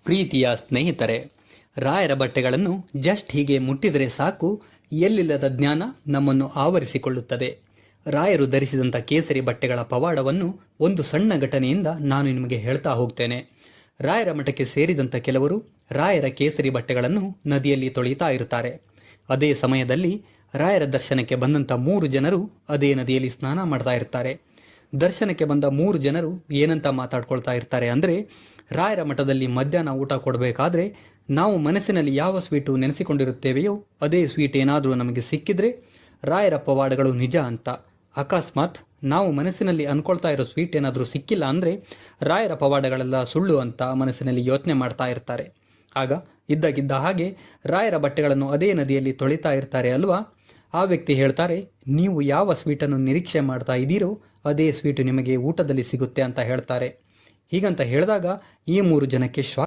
ಪ್ರೀತಿಯ ಸ್ನೇಹಿತರೆ, ರಾಯರ ಬಟ್ಟೆಗಳನ್ನು ಜಸ್ಟ್ ಹೀಗೆ ಮುಟ್ಟಿದರೆ ಸಾಕು, ಎಲ್ಲಿಲ್ಲದ ಜ್ಞಾನ ನಮ್ಮನ್ನು ಆವರಿಸಿಕೊಳ್ಳುತ್ತದೆ. ರಾಯರು ಧರಿಸಿದಂಥ ಕೇಸರಿ ಬಟ್ಟೆಗಳ ಪವಾಡವನ್ನು ಒಂದು ಸಣ್ಣ ಘಟನೆಯಿಂದ ನಾನು ನಿಮಗೆ ಹೇಳ್ತಾ ಹೋಗ್ತೇನೆ. ರಾಯರ ಮಠಕ್ಕೆ ಸೇರಿದಂಥ ಕೆಲವರು ರಾಯರ ಕೇಸರಿ ಬಟ್ಟೆಗಳನ್ನು ನದಿಯಲ್ಲಿ ತೊಳಿತಾ ಇರ್ತಾರೆ. ಅದೇ ಸಮಯದಲ್ಲಿ ರಾಯರ ದರ್ಶನಕ್ಕೆ ಬಂದಂಥ 3 ಜನರು ಅದೇ ನದಿಯಲ್ಲಿ ಸ್ನಾನ ಮಾಡ್ತಾ ಇರ್ತಾರೆ. ದರ್ಶನಕ್ಕೆ ಬಂದ 3 ಜನರು ಏನಂತ ಮಾತಾಡ್ಕೊಳ್ತಾ ಇರ್ತಾರೆ ಅಂದರೆ, ರಾಯರ ಮಠದಲ್ಲಿ ಮಧ್ಯಾಹ್ನ ಊಟ ಕೊಡಬೇಕಾದ್ರೆ ನಾವು ಮನಸ್ಸಿನಲ್ಲಿ ಯಾವ ಸ್ವೀಟು ನೆನೆಸಿಕೊಂಡಿರುತ್ತೇವೆಯೋ ಅದೇ ಸ್ವೀಟ್ ಏನಾದರೂ ನಮಗೆ ಸಿಕ್ಕಿದ್ರೆ ರಾಯರ ಪವಾಡಗಳು ನಿಜ ಅಂತ. ಅಕಸ್ಮಾತ್ ನಾವು ಮನಸ್ಸಿನಲ್ಲಿ ಅನ್ಕೊಳ್ತಾ ಇರೋ ಸ್ವೀಟ್ ಏನಾದರೂ ಸಿಕ್ಕಿಲ್ಲ ಅಂದರೆ ರಾಯರ ಪವಾಡಗಳೆಲ್ಲ ಸುಳ್ಳು ಅಂತ ಮನಸ್ಸಿನಲ್ಲಿ ಯೋಚನೆ ಮಾಡ್ತಾ ಇರ್ತಾರೆ. ಆಗ ಇದ್ದಕ್ಕಿದ್ದ ಹಾಗೆ ರಾಯರ ಬಟ್ಟೆಗಳನ್ನು ಅದೇ ನದಿಯಲ್ಲಿ ತೊಳಿತಾ ಇರ್ತಾರೆ ಅಲ್ವಾ. ಆ ವ್ಯಕ್ತಿ ಹೇಳ್ತಾರೆ, ನೀವು ಯಾವ ಸ್ವೀಟನ್ನು ನಿರೀಕ್ಷೆ ಮಾಡ್ತಾ ಇದ್ದೀರೋ ಅದೇ ಸ್ವೀಟು ನಿಮಗೆ ಊಟದಲ್ಲಿ ಸಿಗುತ್ತೆ ಅಂತ ಹೇಳ್ತಾರೆ. ಹೀಗಂತ ಹೇಳಿದಾಗ ಈ 3 ಜನಕ್ಕೆ ಶಾಕ್